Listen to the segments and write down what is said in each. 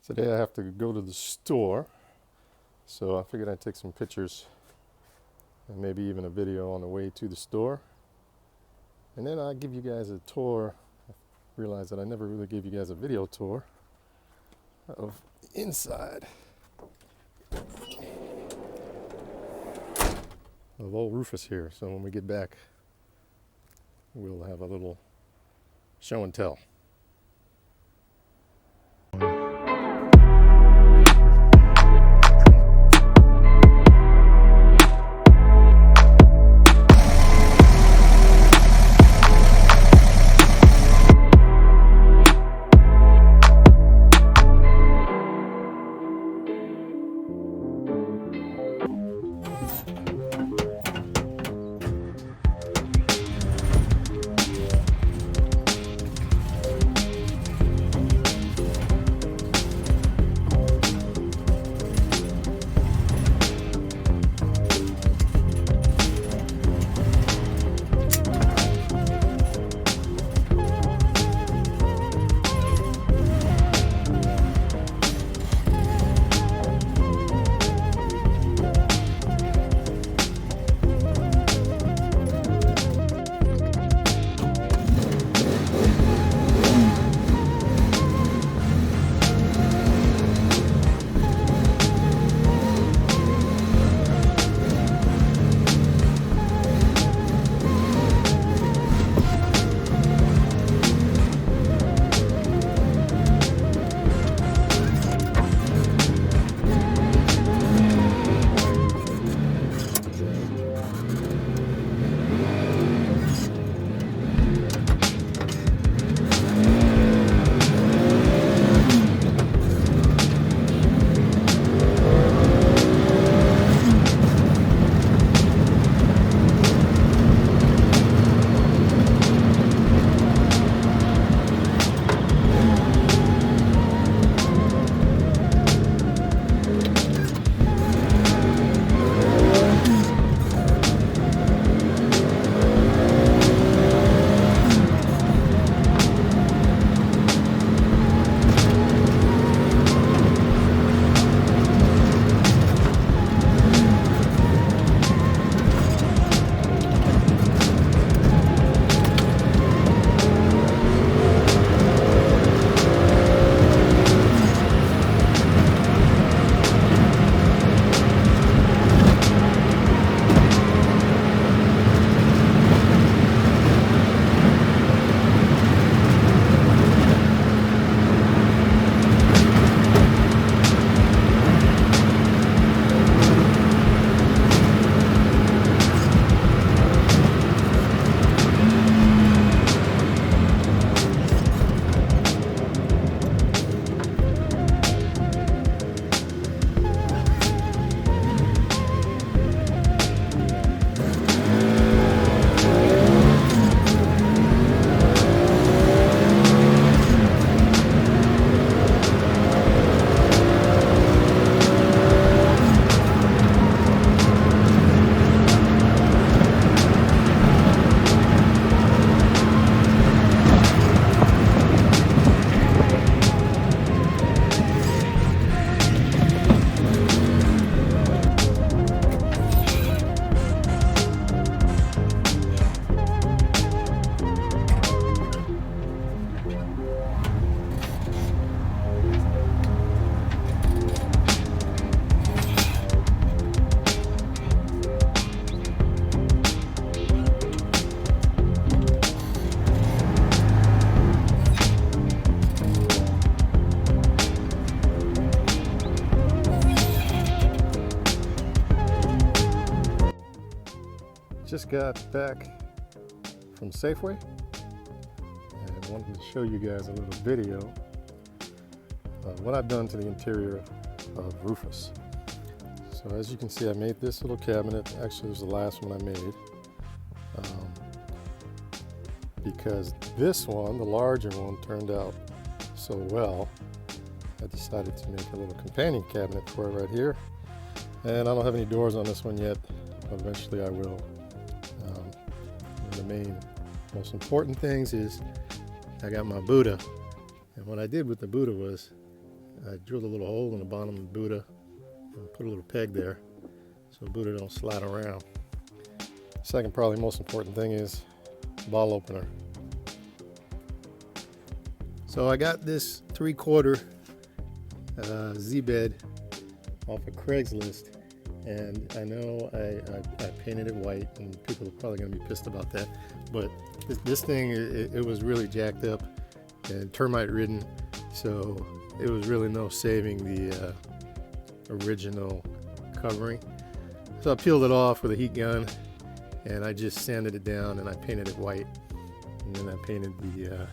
Today I have to go to the store, so I figured I'd take some pictures and maybe even a video on the way to the store. And then I'll give you guys a tour. I realized that I never really gave you guys a video tour of the inside of old Rufus here. So when we get back, we'll have a little show and tell. Just got back from Safeway and wanted to show you guys a little video of what I've done to the interior of Rufus. So as you can see, I made this little cabinet. Actually, it was the last one I made because this one, the larger one, turned out so well. I decided to make a little companion cabinet for it right here. And I don't have any doors on this one yet, but eventually I will. One of the main, most important things is I got my Buddha. And what I did with the Buddha was I drilled a little hole in the bottom of the Buddha and put a little peg there so the Buddha don't slide around. Second, probably most important thing is bottle opener. So I got this 3/4 Z-bed off of Craigslist, and I know I painted it white, and people are probably going to be pissed about that, but this thing, it was really jacked up and termite ridden, so it was really no saving the original covering. So I peeled it off with a heat gun, and I just sanded it down, and I painted it white, and then I painted the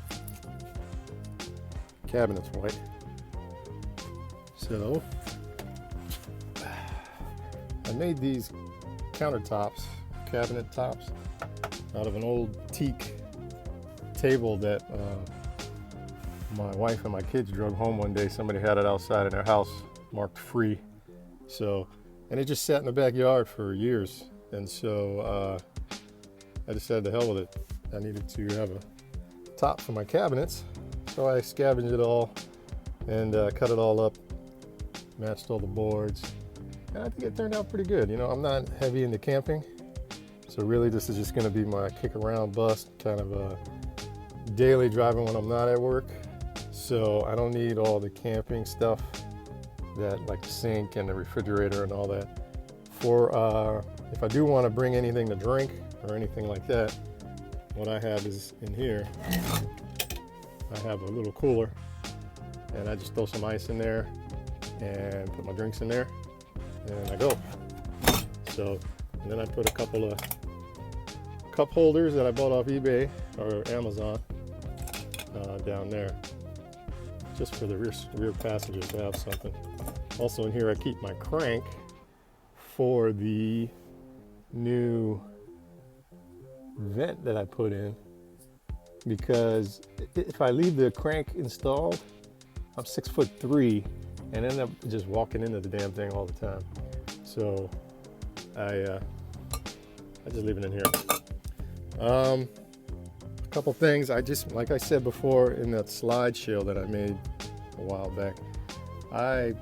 cabinets white. So I made these countertops, cabinet tops, out of an old teak table that my wife and my kids drove home one day. Somebody had it outside in their house marked free. So, and it just sat in the backyard for years. And so I decided to hell with it. I needed to have a top for my cabinets. So I scavenged it all and cut it all up, matched all the boards. And I think it turned out pretty good. You know, I'm not heavy into camping. So really this is just gonna be my kick around bus, kind of daily driving when I'm not at work. So I don't need all the camping stuff, that like the sink and the refrigerator and all that. For if I do want to bring anything to drink or anything like that, what I have is in here. I have a little cooler, and I just throw some ice in there and put my drinks in there, and I go. So, and then I put a couple of cup holders that I bought off eBay or Amazon down there, just for the rear passengers to have something. Also in here I keep my crank for the new vent that I put in, because if I leave the crank installed, I'm 6'3" and end up just walking into the damn thing all the time. So I just leave it in here. A couple things, like I said before in that slideshow that I made a while back, I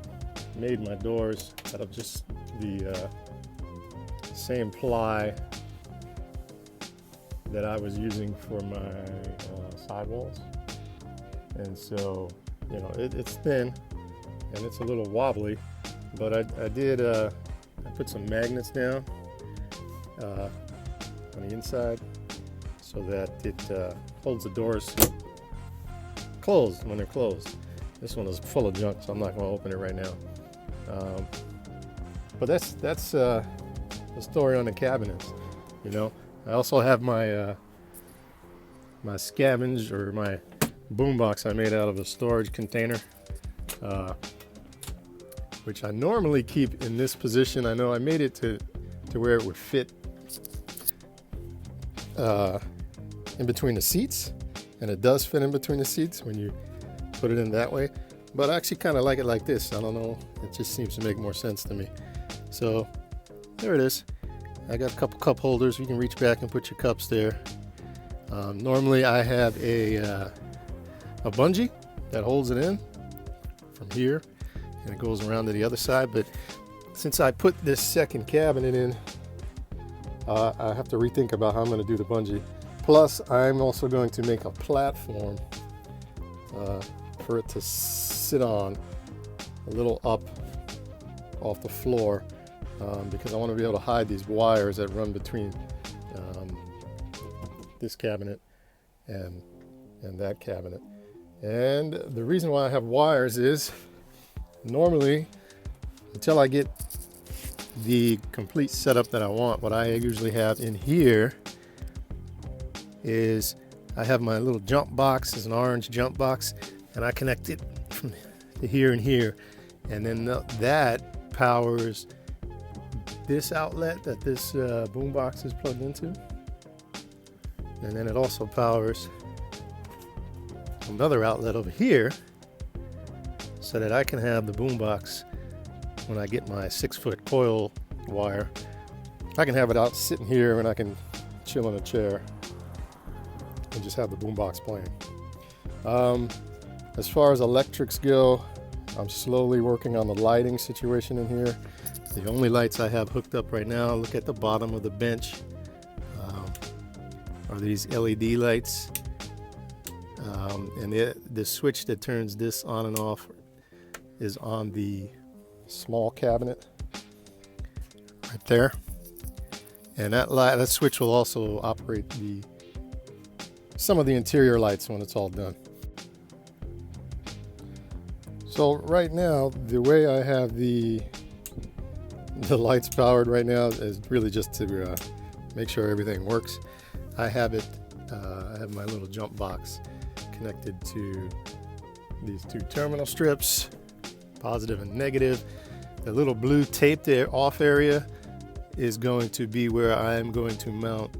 made my doors out of just the same ply that I was using for my sidewalls. And so, you know, it's thin and it's a little wobbly, but I put some magnets down on the inside so that it holds the doors closed when they're closed. This one is full of junk, so I'm not going to open it right now. But that's the story on the cabinets. You know, I also have my my scavenge, or my boombox I made out of a storage container, which I normally keep in this position. I know I made it to where it would fit in between the seats, and it does fit in between the seats when you put it in that way. But I actually kind of like it like this. I don't know, it just seems to make more sense to me. So there it is. I got a couple cup holders. You can reach back and put your cups there. Normally I have a bungee that holds it in from here, and it goes around to the other side. But since I put this second cabinet in, I have to rethink about how I'm going to do the bungee. Plus, I'm also going to make a platform for it to sit on, a little up off the floor, because I want to be able to hide these wires that run between this cabinet and that cabinet. And the reason why I have wires is, normally, until I get the complete setup that I want, what I usually have in here is I have my little jump box. It's an orange jump box, and I connect it from here and here, and then that powers this outlet that this boombox is plugged into, and then it also powers another outlet over here, so that I can have the boombox when I get my 6-foot coil wire. I can have it out sitting here, and I can chill in a chair and just have the boombox playing. As far as electrics go, I'm slowly working on the lighting situation in here. The only lights I have hooked up right now, look at the bottom of the bench, are these LED lights. And the switch that turns this on and off is on the small cabinet right there. And that switch will also operate some of the interior lights when it's all done. So right now, the way I have the lights powered right now is really just to make sure everything works. I have my little jump box connected to these two terminal strips, positive and negative. The little blue taped off area is going to be where I'm going to mount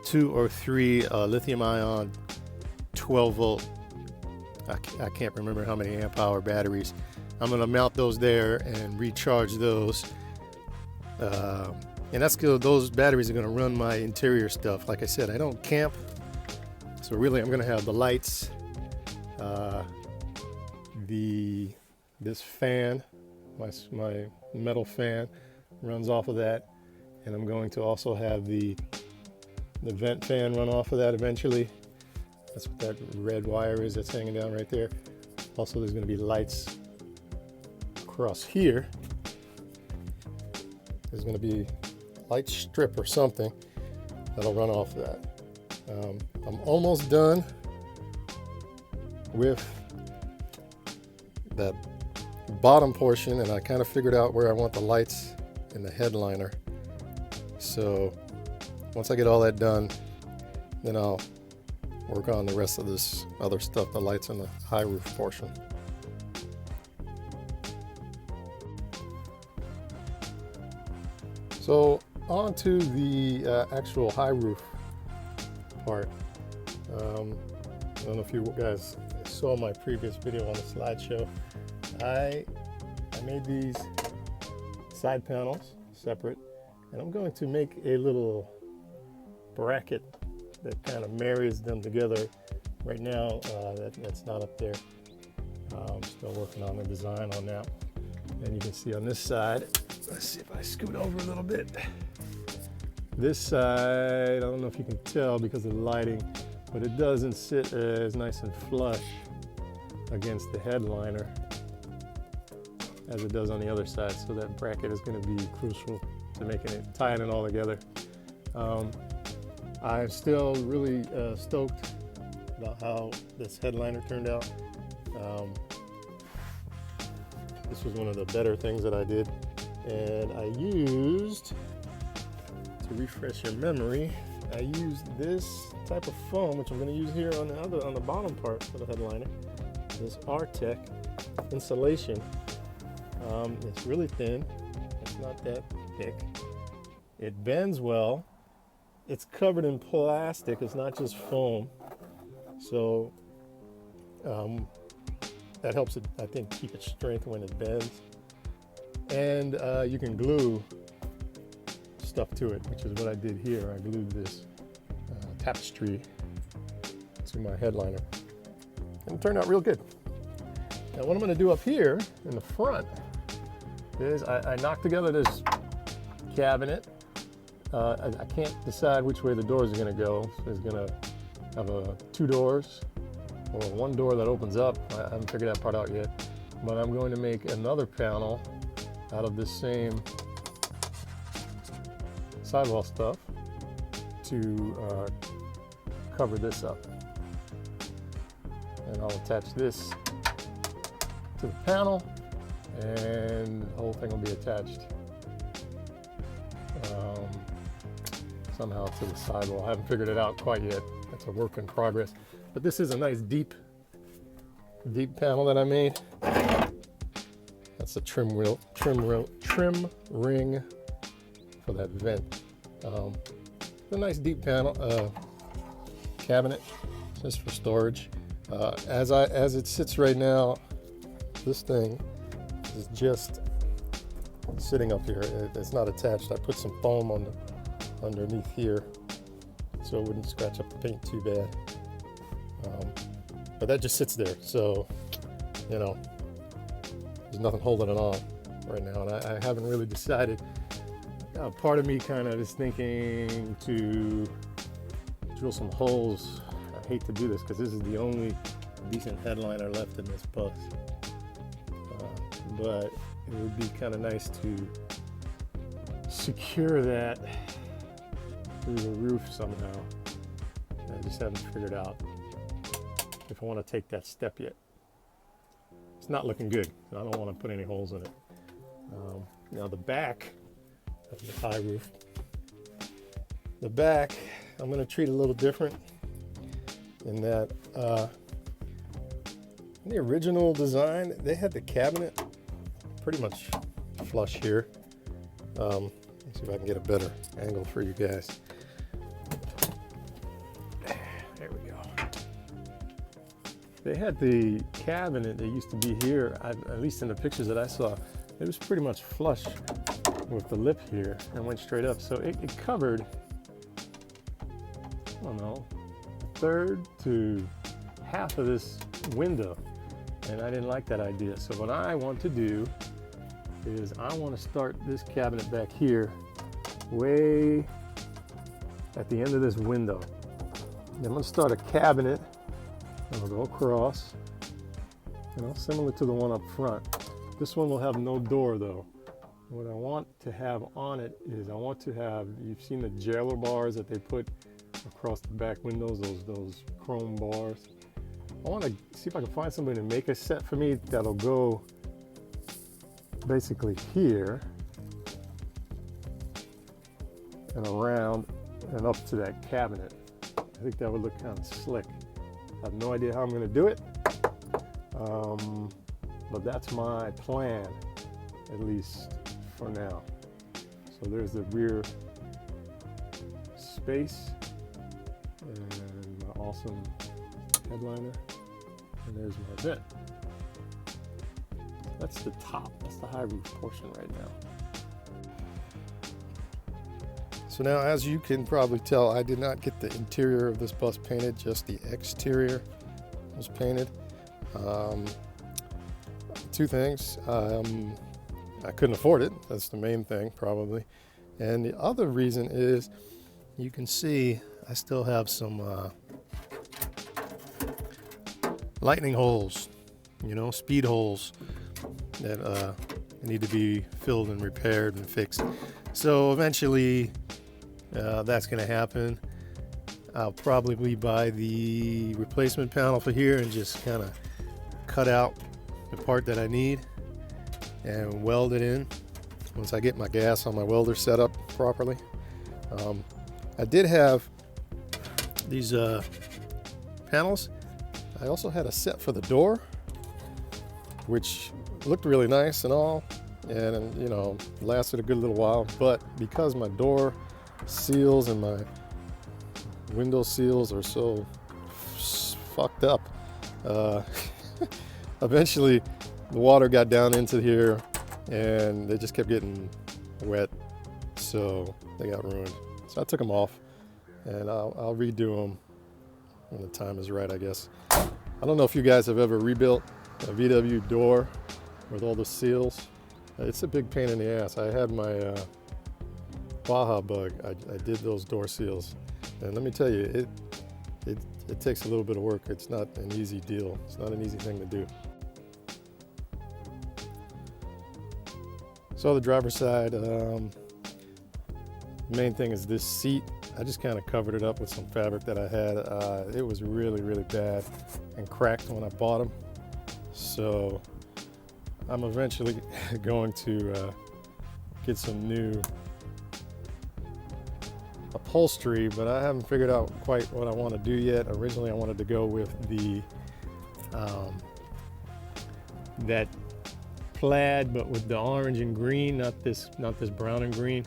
2 or 3 lithium ion 12 volt, I can't remember how many amp hour batteries. I'm going to mount those there and recharge those. And that's good. Those batteries are going to run my interior stuff. Like I said, I don't camp, so really I'm going to have the lights, this fan, my metal fan runs off of that, and I'm going to also have the vent fan run off of that eventually. That's what that red wire is that's hanging down right there. Also, there's going to be lights across here. There's going to be a light strip or something that'll run off of that. I'm almost done with that bottom portion, and I kind of figured out where I want the lights in the headliner. So once I get all that done, then I'll work on the rest of this other stuff, the lights on the high roof portion. So on to the actual high roof part. I don't know if you guys saw my previous video on the slideshow. I made these side panels separate, and I'm going to make a little bracket that kind of marries them together. Right now, that's not up there. I'm still working on the design on that. And you can see on this side, let's see if I scoot over a little bit. This side, I don't know if you can tell because of the lighting, but it doesn't sit as nice and flush against the headliner as it does on the other side. So that bracket is going to be crucial to making it, tying it all together. I'm still really stoked about how this headliner turned out. This was one of the better things that I did, and I used, to refresh your memory, I used this type of foam, which I'm going to use here on the bottom part of the headliner. This Artec insulation. It's really thin. It's not that thick. It bends well. It's covered in plastic. It's not just foam. So that helps it, I think, keep its strength when it bends. And you can glue stuff to it, which is what I did here. I glued this tapestry to my headliner, and it turned out real good. Now what I'm going to do up here in the front is I knocked together this cabinet. I can't decide which way the doors are going to go. So it's going to have 2 doors or 1 door that opens up. I haven't figured that part out yet, but I'm going to make another panel out of this same sidewall stuff to cover this up. And I'll attach this to the panel, and the whole thing will be attached somehow to the sidewall. I haven't figured it out quite yet. That's a work in progress. But this is a nice deep panel that I made. That's the trim ring for that vent. A nice deep panel cabinet just for storage. As it sits right now, this thing is just sitting up here. It's not attached. I put some foam underneath here so it wouldn't scratch up the paint too bad. But that just sits there. So, you know, There's nothing holding it on right now, and I haven't really decided. Part of me kind of is thinking to drill some holes. I hate to do this because this is the only decent headliner left in this bus, but it would be kind of nice to secure that through the roof somehow. I just haven't figured out if I want to take that step yet. It's not looking good. I don't want to put any holes in it. Now the back of the Highroof, I'm going to treat it a little different in that in the original design, they had the cabinet pretty much flush here. Let's see if I can get a better angle for you guys. There we go. They had the cabinet that used to be here, at least in the pictures that I saw, it was pretty much flush with the lip here and went straight up. So it covered, I don't know, a third to half of this window. And I didn't like that idea. So what I want to do is I want to start this cabinet back here, way at the end of this window. And I'm going to start a cabinet, and I'll go across, similar to the one up front. This one will have no door though. What I want to have on it is I want to have, you've seen the jailer bars that they put across the back windows, those chrome bars. I want to see if I can find somebody to make a set for me that'll go basically here and around and up to that cabinet. I think that would look kind of slick. I have no idea how I'm going to do it, but that's my plan, at least for now. So there's the rear space and my awesome headliner, and there's my vent. That's the top, that's the high roof portion right now. So now, as you can probably tell, I did not get the interior of this bus painted, just the exterior was painted. Two things, I couldn't afford it, that's the main thing probably. And the other reason is, you can see I still have some lightning holes, speed holes that need to be filled and repaired and fixed. So eventually that's going to happen. I'll probably buy the replacement panel for here and just kind of cut out the part that I need and weld it in once I get my gas on my welder set up properly. I did have these panels. I also had a set for the door, which looked really nice and all, and lasted a good little while, but because my door seals and my window seals are so fucked up, eventually the water got down into here and they just kept getting wet, so they got ruined. So I took them off and I'll redo them when the time is right, I guess. I don't know if you guys have ever rebuilt a VW door with all the seals. It's a big pain in the ass. I had my Baja Bug. I did those door seals, and let me tell you, it takes a little bit of work. It's not an easy deal. It's not an easy thing to do. So the driver's side, main thing is this seat. I just kind of covered it up with some fabric that I had. It was really, really bad and cracked when I bought them. So I'm eventually going to get some new upholstery, but I haven't figured out quite what I want to do yet. Originally I wanted to go with the that plaid, but with the orange and green, not this brown and green.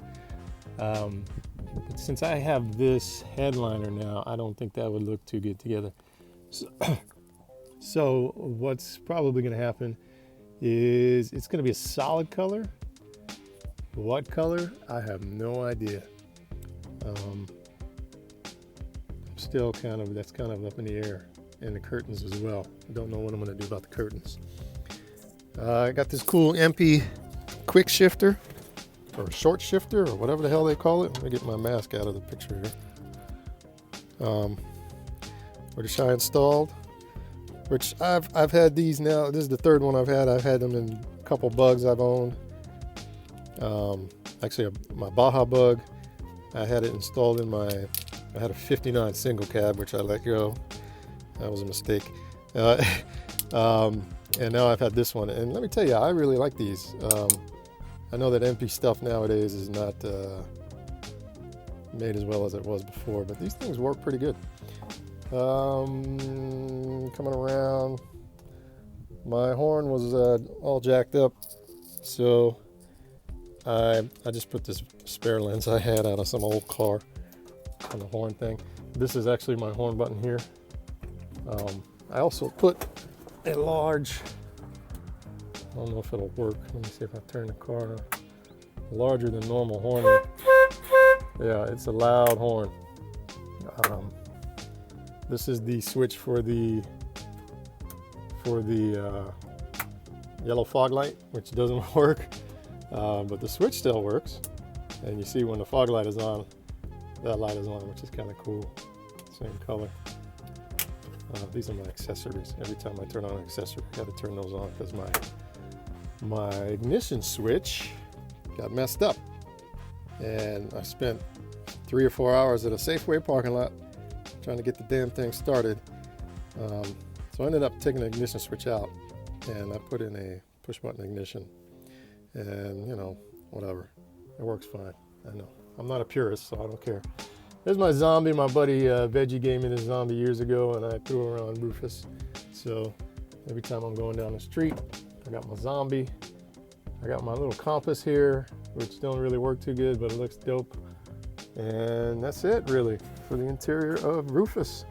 But since I have this headliner now, I don't think that would look too good together. So what's probably going to happen is it's going to be a solid color. What color? I have no idea. I'm still that's kind of up in the air, and the curtains as well. I don't know what I'm going to do about the curtains. I got this cool MP quick shifter, or short shifter, or whatever the hell they call it. Let me get my mask out of the picture here. Which I installed, which I've had these now. This is the third one I've had. I've had them in a couple bugs I've owned. Actually, my Baja bug, I had it installed in I had a 59 single cab, which I let go. That was a mistake. And now I've had this one. And let me tell you, I really like these. I know that MP stuff nowadays is not made as well as it was before, but these things work pretty good. Coming around, my horn was all jacked up, so I just put this spare lens I had out of some old car on the horn thing. This is actually my horn button here. I also put a large, I don't know if it'll work, let me see if I turn the car on, larger than normal horn. Yeah, it's a loud horn. This is the switch for the yellow fog light, which doesn't work, but the switch still works. And you see when the fog light is on, that light is on, which is kind of cool. Same color. These are my accessories. Every time I turn on an accessory, I got to turn those on because my ignition switch got messed up, and I spent 3 or 4 hours at a Safeway parking lot trying to get the damn thing started. So I ended up taking the ignition switch out, and I put in a push button ignition, and you know, whatever, it works fine. I know I'm not a purist, so I don't care. There's my zombie. My buddy Veggie gave me this zombie years ago, and I threw her on Rufus. So every time I'm going down the street, I got my zombie. I got my little compass here, which don't really work too good, but it looks dope. And that's it really for the interior of Rufus.